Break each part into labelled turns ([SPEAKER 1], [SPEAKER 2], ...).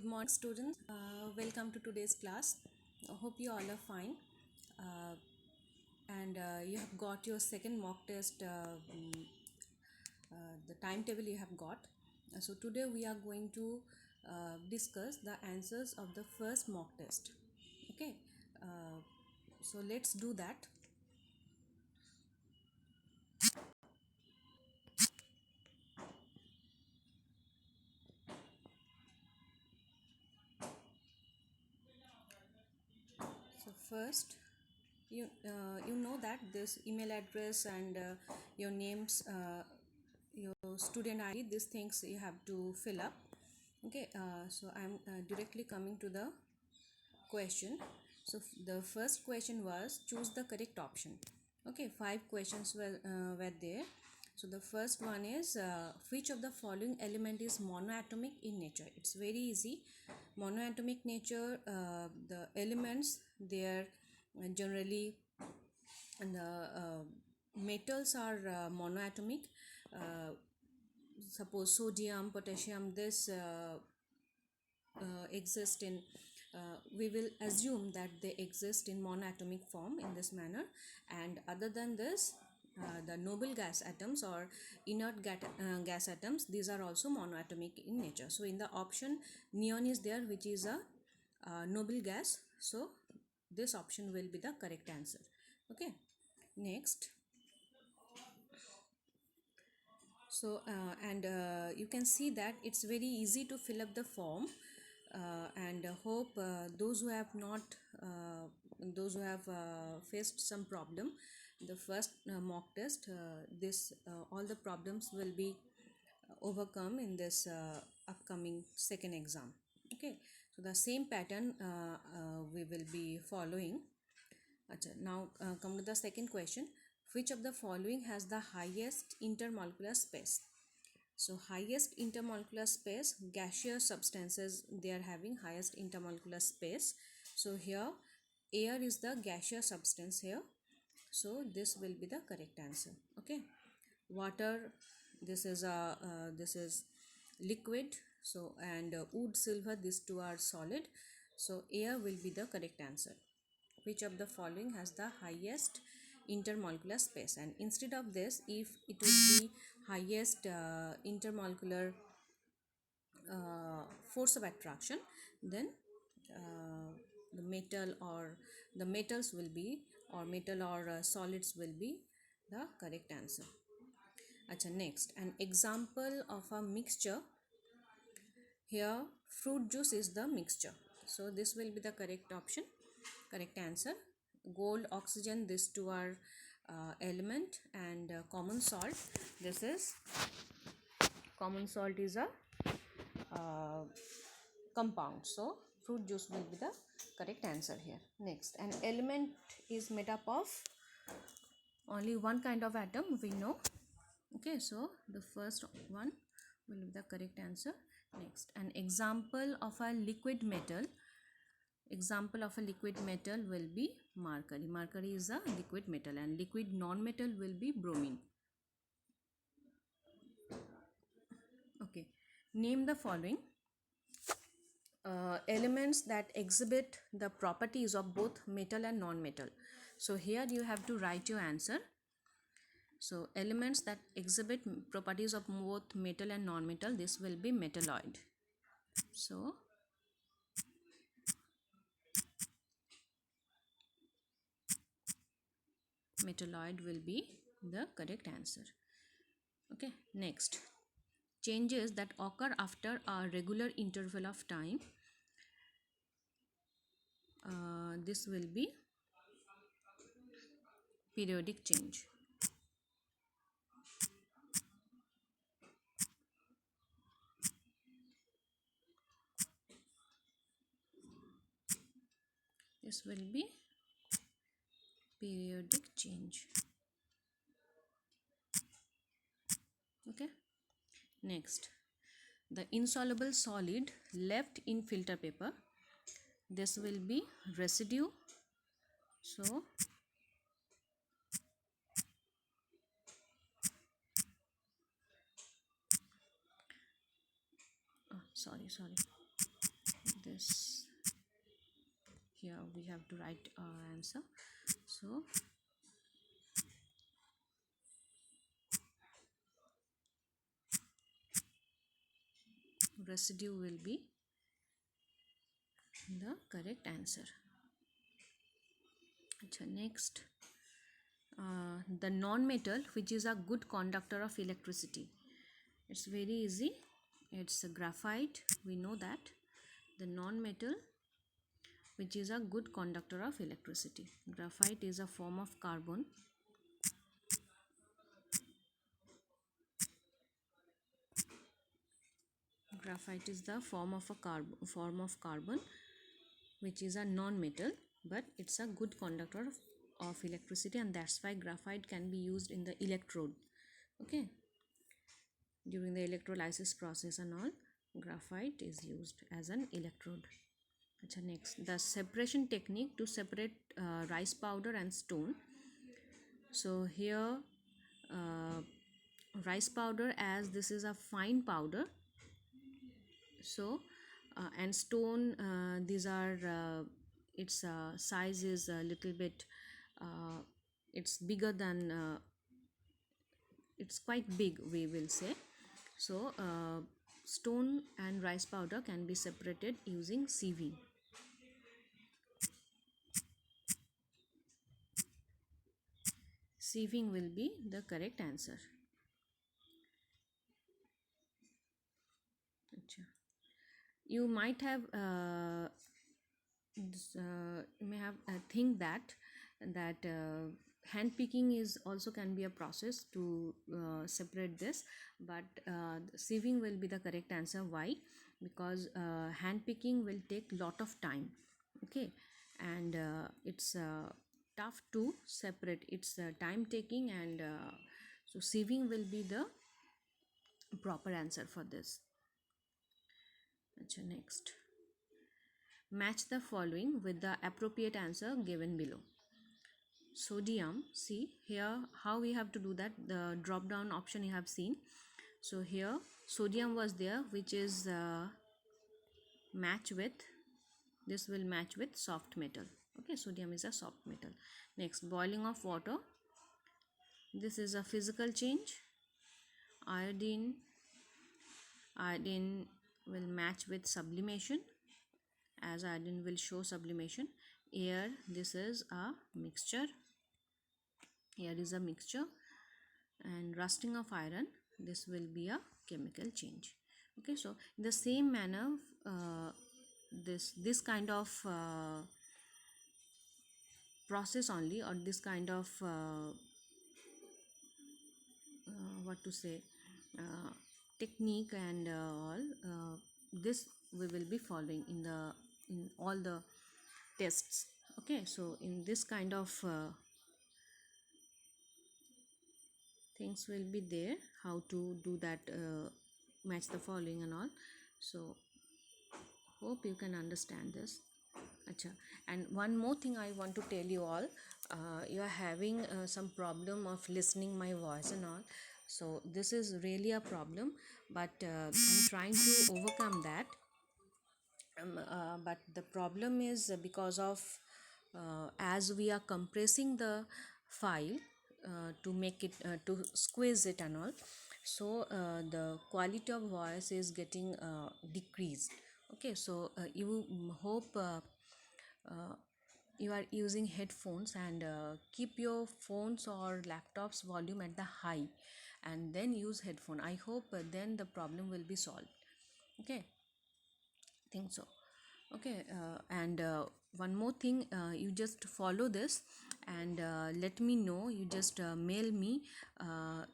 [SPEAKER 1] Good morning, students. Welcome to today's class. I hope you all are fine. Uh, and you have got your second mock test, the timetable you have got. So, today we are going to discuss the answers of the first mock test. Okay, so let's do that. So, first, you know that this email address and your names, your student ID, these things you have to fill up. Okay, so I'm directly coming to the question. So the first question was choose the correct option. Okay, five questions were there. So the first one is which of the following element is monoatomic in nature? It's very easy. Monoatomic nature, the elements they are generally, and the metals are monoatomic. Suppose sodium, potassium, this exist in, we will assume that they exist in monoatomic form in this manner. And other than this, the noble gas atoms or inert gas atoms, these are also monoatomic in nature. So in the option, neon is there, which is a noble gas. So this option will be the correct answer. Okay, next. So you can see that it's very easy to fill up the form, and hope those who have not those who have faced some problem the first mock test, this all the problems will be overcome in this upcoming second exam. Okay, so the same pattern we will be following. Achha, now come to the second question. Which of the following has the highest intermolecular space? So highest intermolecular space, gaseous substances, they are having highest intermolecular space. So here air is the gaseous substance here. So this will be the correct answer. Okay. Water, this is liquid. So and wood, silver, these two are solid. So air will be the correct answer. Which of the following has the highest intermolecular space? And instead of this, if it would be highest intermolecular force of attraction, then the metal or the metals will be, or metal or solids will be the correct answer. Achha, next, an example of a mixture. Here fruit juice is the mixture, so this will be the correct option, correct answer. Gold, oxygen, these two are element, and common salt, this is common salt is a uh, compound. So fruit juice will be the correct answer here. Next, an element is made up of only one kind of atom, we know. Okay, so the first one will be the correct answer. Next, an example of a liquid metal. Example of a liquid metal will be mercury. Mercury is a liquid metal, and liquid non-metal will be bromine. Okay, name the following elements that exhibit the properties of both metal and non-metal. So here you have to write your answer. So elements that exhibit properties of both metal and non-metal, this will be metalloid. So metalloid will be the correct answer. Okay, next, changes that occur after a regular interval of time, this will be periodic change. This will be periodic change. Okay, next, the insoluble solid left in filter paper, this will be residue. So sorry, this. Here we have to write our answer. So residue will be the correct answer. Next, the non-metal which is a good conductor of electricity. It's very easy. It's a graphite. We know that. The non-metal which is a good conductor of electricity. Graphite is a form of carbon. Graphite is the form of carbon which is a non-metal, but it's a good conductor of electricity, and that's why graphite can be used in the electrode. Okay, during the electrolysis process and all, graphite is used as an electrode. Next, the separation technique to separate rice powder and stone. So here rice powder, as this is a fine powder, so and stone, these are its size is a little bit it's bigger than it's quite big, we will say. So stone and rice powder can be separated using sieving. Sieving will be the correct answer. You might have you may have think that hand picking is also can be a process to separate this, but sieving will be the correct answer. Why? Because hand picking will take lot of time. Okay, and it's tough to separate. It's time taking, and so sieving will be the proper answer for this. Next, match the following with the appropriate answer given below. Sodium, see here how we have to do that. The drop down option you have seen. So here sodium was there, which is match with, this will match with soft metal. Okay, sodium is a soft metal. Next, boiling of water, this is a physical change. Iodine will match with sublimation, as iodine will show sublimation. Air, this is a mixture. Here is a mixture. And rusting of iron, this will be a chemical change. Okay, so in the same manner, this kind of process only, or this kind of what to say, technique and all, this we will be following in all the tests. Okay, so in this kind of things will be there, how to do that, match the following and all. So hope you can understand this. And one more thing I want to tell you all, you are having some problem of listening my voice and all, so this is really a problem, but I'm trying to overcome that. But the problem is because of as we are compressing the file to make it to squeeze it and all, so the quality of voice is getting decreased. Okay, so you hope you are using headphones, and keep your phones or laptops volume at the high, and then use headphone. I hope then the problem will be solved. Okay, think so. Okay, and one more thing, you just follow this, and let me know. You just mail me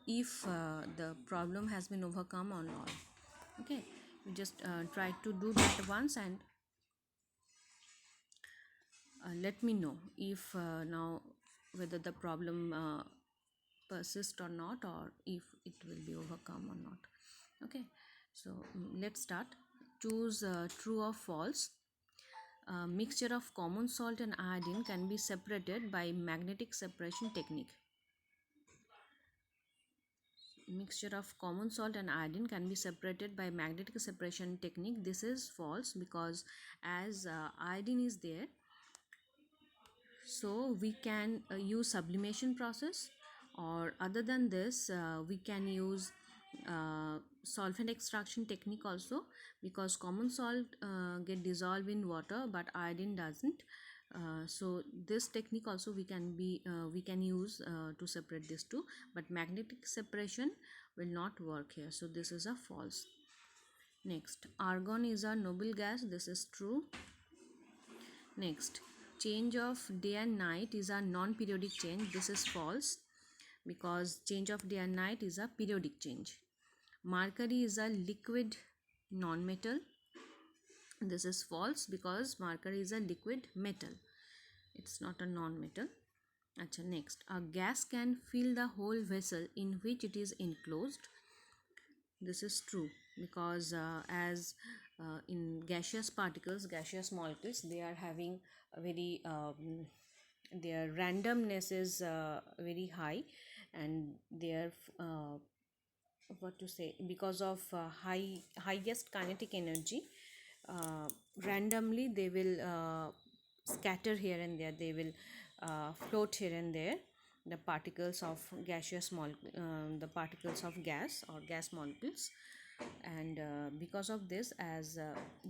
[SPEAKER 1] if the problem has been overcome or not. Okay, you just try to do that once, and let me know if now whether the problem persists or not, or if it will be overcome or not. Okay, so let's start. Choose true or false. Mixture of common salt and iodine can be separated by magnetic separation technique. mixture of common salt and iodine can be separated by magnetic separation technique. This is false, because as iodine is there, so we can use sublimation process, or other than this we can use solvent extraction technique also, because common salt get dissolved in water but iodine doesn't. So this technique also we can use to separate these two, but magnetic separation will not work here, so this is a false. Next, argon is a noble gas. This is true. Next, change of day and night is a non-periodic change. This is false, because change of day and night is a periodic change. Mercury is a liquid non-metal. This is false, because mercury is a liquid metal. It's not a non-metal. Achha, next, a gas can fill the whole vessel in which it is enclosed. This is true, because as in gaseous particles, gaseous molecules, they are having a very their randomness is very high, and their what to say, because of highest kinetic energy, uh, randomly they will scatter here and there, they will float here and there, the particles of gaseous the particles of gas or gas molecules. And because of this, as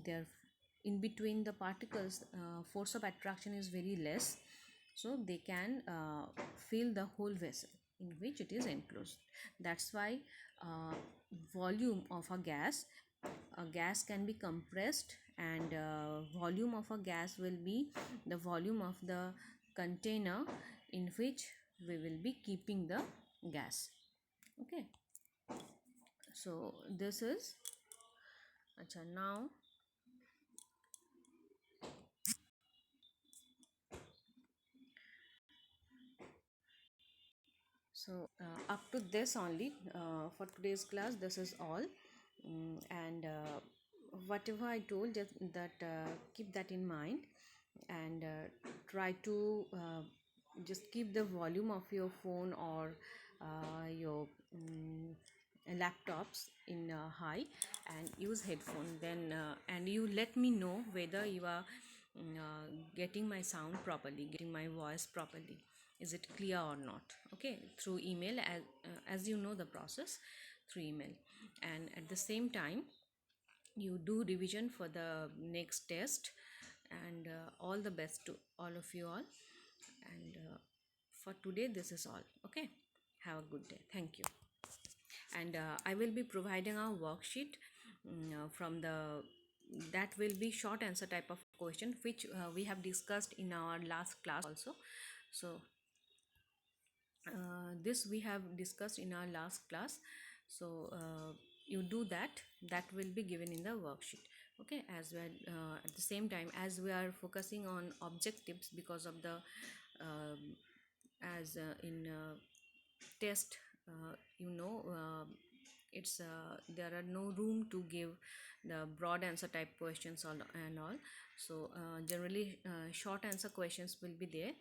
[SPEAKER 1] they're in between the particles, force of attraction is very less, so they can fill the whole vessel in which it is enclosed. That's why uh, volume of a gas can be compressed, and volume of a gas will be the volume of the container in which we will be keeping the gas. Okay, so this is acha. Now, so up to this only for today's class. This is all. And whatever I told, that keep that in mind, and try to just keep the volume of your phone or your laptops in high, and use headphone. Then and you let me know whether you are getting my sound properly, getting my voice properly, is it clear or not. Okay, through email, as you know the process, through email. And at the same time, you do revision for the next test. And all the best to all of you all. And for today, this is all. Okay, have a good day. Thank you. And I will be providing a worksheet from the that will be short answer type of question, which we have discussed in our last class also. So this we have discussed in our last class. So you do that, that will be given in the worksheet. Okay, as well, at the same time, as we are focusing on objectives, because of the as in test, it's there are no room to give the broad answer type questions and all. So generally short answer questions will be there,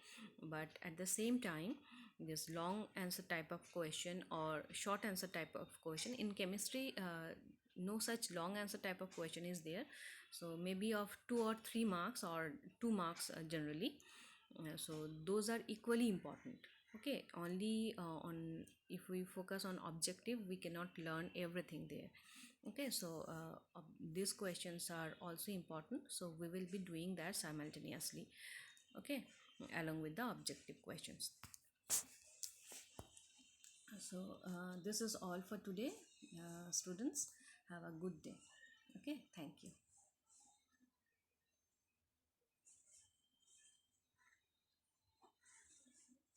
[SPEAKER 1] but at the same time, this long answer type of question or short answer type of question in chemistry, no such long answer type of question is there. So maybe of 2 or 3 marks, or 2 marks generally. So those are equally important. Okay, only on if we focus on objective, we cannot learn everything there. Okay, so these questions are also important, so we will be doing that simultaneously. Okay, along with the objective questions. So this is all for today, students. Have a good day.